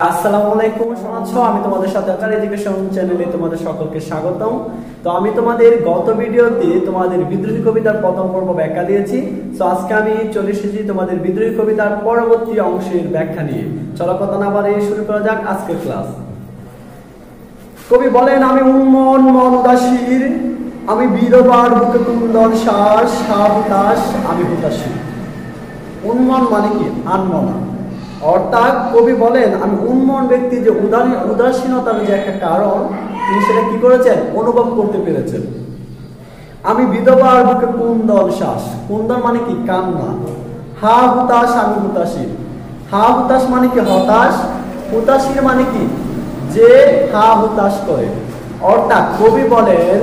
আসসালামু আলাইকুম, শোনাচ্ছ আমি তোমাদের সাথে আকার এডুকেশন চ্যানেলে তোমাদের সকলকে স্বাগতম। তো আমি তোমাদের গত ভিডিওতে তোমাদের বিদ্রোহী কবিতার প্রথম পর্ব ব্যাখ্যা দিয়েছি। তো আজকে আমি চলে এসেছি তোমাদের বিদ্রোহী কবিতার পরবর্তী অংশের ব্যাখ্যা নিয়ে। চলো কথা না বাড়িয়ে শুরু করা যাক আজকের ক্লাস। কবি বলেন, আমি উন্মন মন উদাসীর, আমি বীরবার বুকে কুন্দন শ্বাস হুতাশ, আমি হুতাশী। উন্মন মানে কি? আনমনা। অর্থাৎ কবি বলেন আমি উন্মন ব্যক্তি, যে উদাসীনতার যে একটা কারণ তিনি সেটা কি করেছেন? অনুভব করতে পেরেছেন। আমি বিধবার বুকে কুন্দন শ্বাস, কুন্দন মানে কি? কান্না। হা হুতাশ, আমি হুতাশী। হা হুতাশ মানে কি? হতাশ। হুতাশীর মানে কি? যে হা হুতাশ করে। অর্থাৎ কবি বলেন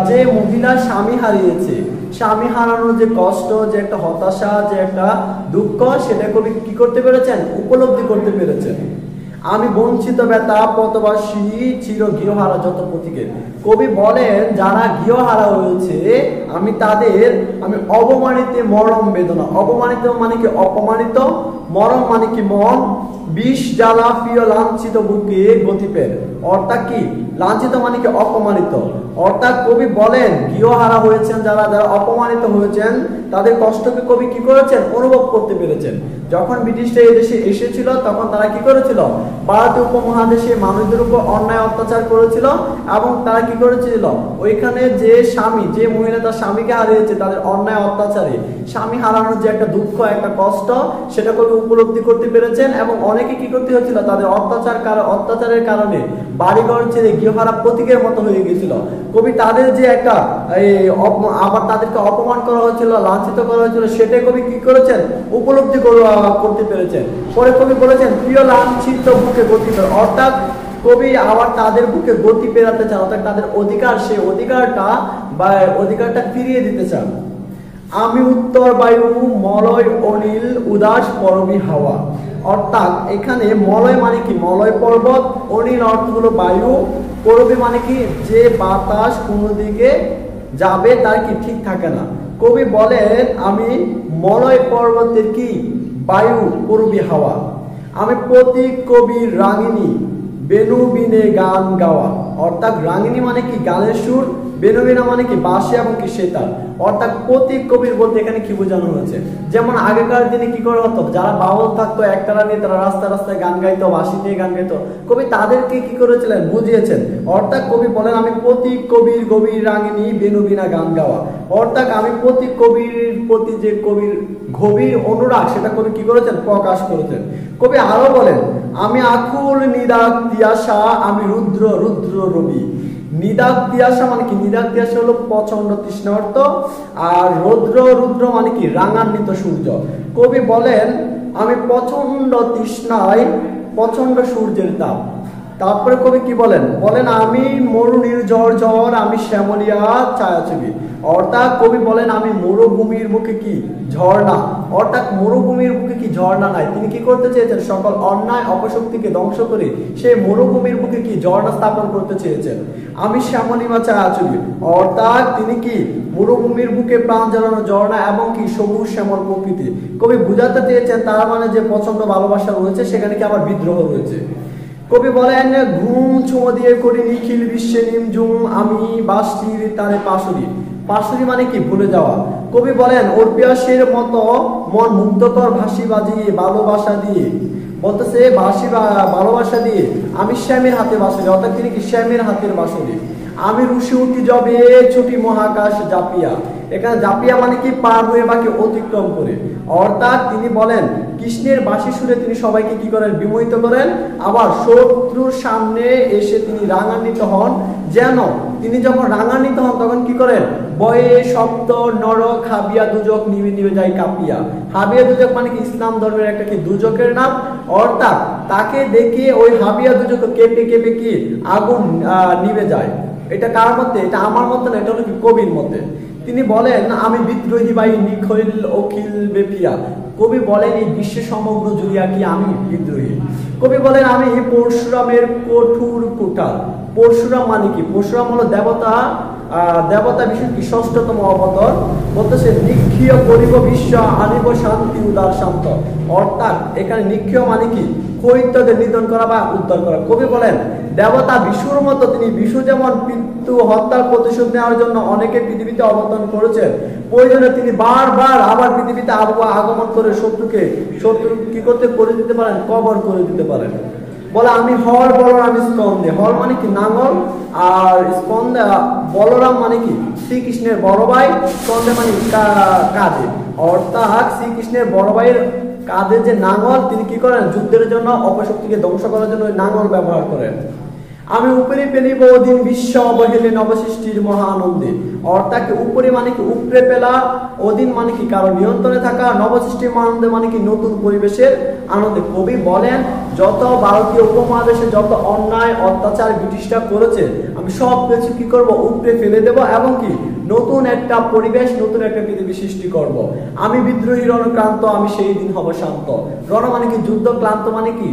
যে মহিলা স্বামী হারিয়েছে, স্বামী হারানোর যে কষ্ট, যে একটা হতাশা, যে একটা দুঃখ, সেটা কবি কি করতে পেরেছেন? উপলব্ধি করতে পেরেছেন। আমি বঞ্চিত ব্যথা পথবাসী চির গৃহহারা যত প্রতীকে। কবি বলেন যারা গৃহহারা হয়েছে আমি তাদের, আমি অবমানিত মরম বেদনা। অবমানিত মানে কি? অপমানিত। মরম মানে কি? মন। বিষ জ্বালা প্রিয় লাঞ্ছিত বুকে গতিপের। অর্থাৎ কি? লাঞ্ছিত মানে কি? অপমানিত। অর্থাৎ কবি বলেন গৃহহারা হয়েছেন যারা, যারা অপমানিত হয়েছেন, তাদের কষ্টকে কবি কি করেছেন? অনুভব করতে পেরেছেন। যখন ব্রিটিশরা এই দেশে এসেছিল তখন তারা কি করেছিল? ভারতীয় উপমহাদেশে মানুষদের উপর অন্যায় অত্যাচার করেছিল এবং তারা কি করেছিল? ওইখানে যে স্বামী, যে মহিলা তার স্বামীকে হারিয়েছে, তাদের অন্যায় অত্যাচারে স্বামী হারানোর যে একটা দুঃখ, একটা কষ্ট, সেটা কবি উপলব্ধি করতে পেরেছেন। এবং অনেকে কি করতে হয়েছিল? তাদের অত্যাচারের কারণে বাড়িঘর ছেড়ে গৃহহারা প্রতীকের মতো হয়ে গেছিল। কবি তাদের যে একটা আবার তাদেরকে অপমান করা হয়েছিল, লাঞ্ছিত করা হয়েছিল, সেটাই কবি কি করেছেন? উপলব্ধি করতে পেরেছেন। পরে কবি বলেছেন প্রিয় লাঞ্ছিত বুকে গতি করে। অর্থাৎ কবি আবার তাদের বুকে গতি পেরাতে চান, অর্থাৎ তাদের অধিকার, সেই অধিকারটা ফিরিয়ে দিতে চান। আমি উত্তর বায়ু মলয় অনিল উদাস পরবী হাওয়া। অর্থাৎ এখানে মলয় মানে কি? মলয় পর্বত। অনিল অর্থ হলো বায়ু। পরবী মানে কি? যে বাতাস কোনো দিকে যাবে তার কি ঠিক থাকে না। কবি বলেন আমি মলয় পর্বতের কি? বায়ু, পরবী হাওয়া। আমি প্রতীক কবির রাগিনী, বেনু বিনে গান গাওয়া। অর্থাৎ রাগিনী মানে কি? গানের সুর। বেনুবিনা মানে কি? বাঁশি এবং কি সেতার। অর্থাৎ প্রতীক কবির বলতে এখানে কি বোঝানো হয়েছে? যেমন আগেকার দিনে কি করা হতো, যারা বাউল থাকতো একতারা নিয়ে তারা রাস্তায় রাস্তায় গান গাইতো, বাঁশি দিয়ে গান গাইতো, কবি তাদেরকে কি করেছিলেন? বুঝিয়েছেন। অর্থাৎ কবি বলেন আমি প্রতীক কবির গভীর রাগিনী বেনুবিনা গান গাওয়া। অর্থাৎ আমি প্রতীক কবির প্রতি যে কবির গভীর অনুরাগ, সেটা কবি কি করেছেন? প্রকাশ করেছেন। কবি আরো বলেন আমি আকুল নিদাক তিয়াসা, আমি রুদ্র রুদ্র রবি। নিদাক তিয়াসা মানে কি? নিদাক তিয়াসা হলো প্রচন্ড তৃষ্ণার্ত, আর রুদ্র মানে কি? রাঙান্বিত সূর্য। কবি বলেন আমি প্রচন্ড তৃষ্ণায়, প্রচন্ড সূর্যের তাপ। তারপরে কবি কি বলেন? বলেন আমি মরুনির ঝড়, আমি শ্যামলিয়া ছায়াছবি। অর্থাৎ কবি বলেন আমি মরুভূমির বুকে কি? ঝর্ণা। অর্থাৎ মরুভূমির বুকে কি? ঝর্ণা নাই। তিনি কি করতে চেয়েছেন? সকল অন্যায় অপশক্তিকে ধ্বংস করে সেই মরুভূমির বুকে কি? ঝর্ণা স্থাপন করতে চেয়েছেন। আমি শ্যামলিমা ছায়াছবি। অর্থাৎ তিনি কি? মরুভূমির বুকে প্রাণ জ্বালানো ঝর্ণা এবং কি সবুজ শ্যামল প্রকৃতি। কবি বুঝাতে চেয়েছেন তার মানে যে প্রচন্ড ভালোবাসা রয়েছে, সেখানে কি আবার বিদ্রোহ রয়েছে। কবি বলেন ঘুম ছুঁয়ো দিয়ে করি নিখিল বিশ্বে নিমঝুম, আমি বাঁশির তারে পাশুরি। পাশুরি মানে কি? ভুলে যাওয়া। কবি বলেন অর্পিয়াসের মতো মন মুগ্ধকর ভাসি বাজিয়ে ভালোবাসা দিয়ে, বলতেছে ভালোবাসা দিয়ে আমি শ্যামের হাতে বাঁশুরি। অর্থাৎ তিনি কি? শ্যামের হাতের বাঁশুরি। আমি রুশি উঠি যবে ছুটি মহাকাশ জাপিয়া। এখানে জাপিয়া মানে কি? পার হয়ে বা কি? অতিক্রম করে। অর্থাৎ তিনি বলেন কৃষ্ণের বাঁশি সুরে তিনি সবাইকে কি করেন? বিমোহিত করেন। আবার শত্রুর সামনে এসে তিনি রাঙান্বিত হন। যেন তিনি যখন রাঙান্বিত হন তখন কি করেন? বয়ে সপ্ত নরক হাবিয়া দুজক নিভে নিভে যায় কাঁপিয়া। হাবিয়া দুজক মানে কি? ইসলাম ধর্মের একটা কি? দুজকের নাম। অর্থাৎ তাকে দেখে ওই হাবিয়া দুজক কেঁপে কেঁপে কি? আগুন নিভে যায়। এটা কার মতে? এটা আমার মতে না, এটা হলো কি? কবির মতে। তিনি বলেন আমি বিদ্রোহী বাই নিখিল অখিল বেপিয়া। কবি বলেন এই বিশ্ব সমগ্র জুড়িয়া কি আমি বিদ্রোহী। কবি বলেন আমি পরশুরামের কঠোর কোটাল। পরশুরাম মানে কি? পরশুরাম হলো দেবতা দেবতা বিষ্ণু কি ষষ্ঠতম অবতার, বলতেছে নিক্ষীয় করিব বিশ্ব আনিব শান্তি উদার শান্ত। অর্থাৎ এখানে নিক্ষীয় মানে কি, কৈত্যদের নিধন করা বা উদ্ধার করা। কবি বলেন দেবতা বিষ্ণুর মতো তিনি বিষ্ণু যেমন পিতৃ হত্যার প্রতিশোধ নেওয়ার জন্য অনেকে পৃথিবীতে অবতরণ করেছেন, প্রয়োজনে তিনি বারবার আবার পৃথিবীতে আগমন করে শত্রু কি করতে করে দিতে পারেন, কবর করে দিতে পারেন। বলে আমি হল বলরাম স্কন্দে, হল মানে কি নাঙ্গল, আর স্কন্দে বলরাম মানে কি শ্রীকৃষ্ণের বড় ভাই, স্কন্দে মানে কাঁধে। অর্থাৎ শ্রীকৃষ্ণের বড় ভাইয়ের কাঁধে যে নাঙ্গল, তিনি কি করেন যুদ্ধের জন্য অপশক্তিকে ধ্বংস করার জন্য ওই নাঙ্গল ব্যবহার করেন। আমি উপরে পেলিব ওদিন বিশ্ব অবহেলে নবসৃষ্টির মহা আনন্দে। অর্থাৎ উপরে মানে কি উপরে পেলা, ওদিন মানে কি কারো নিয়ন্ত্রণে থাকা, নবসৃষ্টির মহানন্দে মানে কি নতুন পরিবেশের আনন্দে। কবি বলেন যত ভারতীয় উপমহাদেশে যত অন্যায় অত্যাচার ব্রিটিশরা করেছে, আমি সব কিছু কি করব, উপরে ফেলে দেব এবং কি নতুন একটা পরিবেশ, নতুন একটা পৃথিবী সৃষ্টি করব। আমি বিদ্রোহী রণক্রান্ত, আমি সেই দিন হব শান্ত। রণ মানে কি যুদ্ধ, ক্লান্ত মানে কি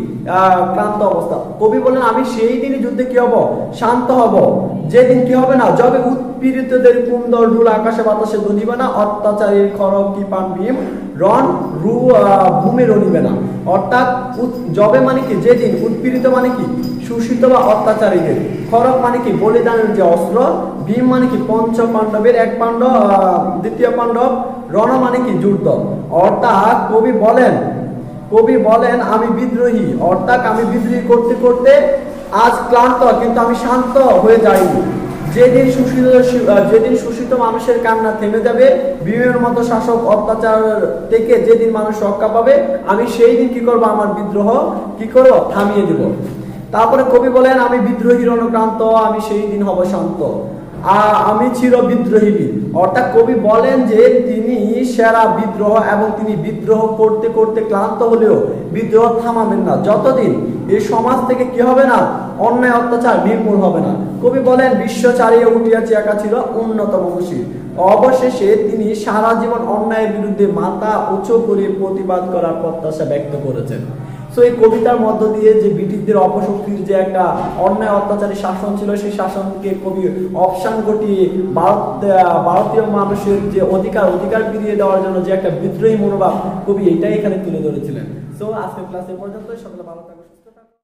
ক্লান্ত অবস্থা। কবি বলেন আমি সেই দিনই যুদ্ধে কি হব, শান্ত হব। যেদিন কি হবে না, যবে উৎপীড়িতদের কুন্দর ঢুল আকাশে বাতাসে ধ্বনিবে না, অত্যাচারীর খড়গ কৃপান ভীম রণ ভূমে রণিবে না। অর্থাৎ যবে মানে কি যেদিন, উৎপীড়িত মানে কি শোষিত বা অত্যাচারীদের, খড়গ মানে কি বলিদানের যে অস্ত্র, ভীম মানে কি পঞ্চ পাণ্ডবের এক পাণ্ডব দ্বিতীয় পাণ্ডব, রণ মানে কি যুদ্ধ। অর্থাৎ কবি বলেন আমি বিদ্রোহী, অর্থাৎ আমি বিদ্রোহী করতে করতে আজ ক্লান্ত, কিন্তু আমি শান্ত হয়ে যাইনি। যেদিন শোষিত মানুষের কান্না থেমে যাবে, ভীমের মতো শাসক অত্যাচার থেকে যেদিন মানুষ রক্ষা পাবে, আমি সেই দিন কি করব, আমার বিদ্রোহ কি করব, থামিয়ে দেব। তারপরে কবি বলেন আমি বিদ্রোহী রণক্রান্ত, আমি সেই দিন হব শান্ত, আমি চির বিদ্রোহী। অর্থাৎ কবি বলেন যে তিনি সেরা বিদ্রোহ, এবং তিনি বিদ্রোহ করতে করতে ক্লান্ত হলেও বিদ্রোহ থামাবেন না, যতদিন এই সমাজ থেকে কি হবে না, অন্যায় অত্যাচার নির্মূল হবে না। কবি বলেন বিশ্ব চারিয়ে উঠিয়াছে একা ছিল উন্নতম খুশি। অবশেষে তিনি সারা জীবন অন্যায়ের বিরুদ্ধে মাথা উঁচু করে প্রতিবাদ করার প্রত্যাশা ব্যক্ত করেছেন। তো এই কবিতার মধ্য দিয়ে যে ব্রিটিশদের অপশক্তির যে একটা অন্যায় অত্যাচারী শাসন ছিল, সেই শাসনকে কবি অবসান ঘটিয়ে ভারতীয় মানুষের যে অধিকার ফিরিয়ে দেওয়ার জন্য যে একটা বিদ্রোহী মনোভাব, কবি এটাই এখানে তুলে ধরেছিলেন। সো আজকের ক্লাসে পর্যন্ত, সকলে ভালো থাকুন।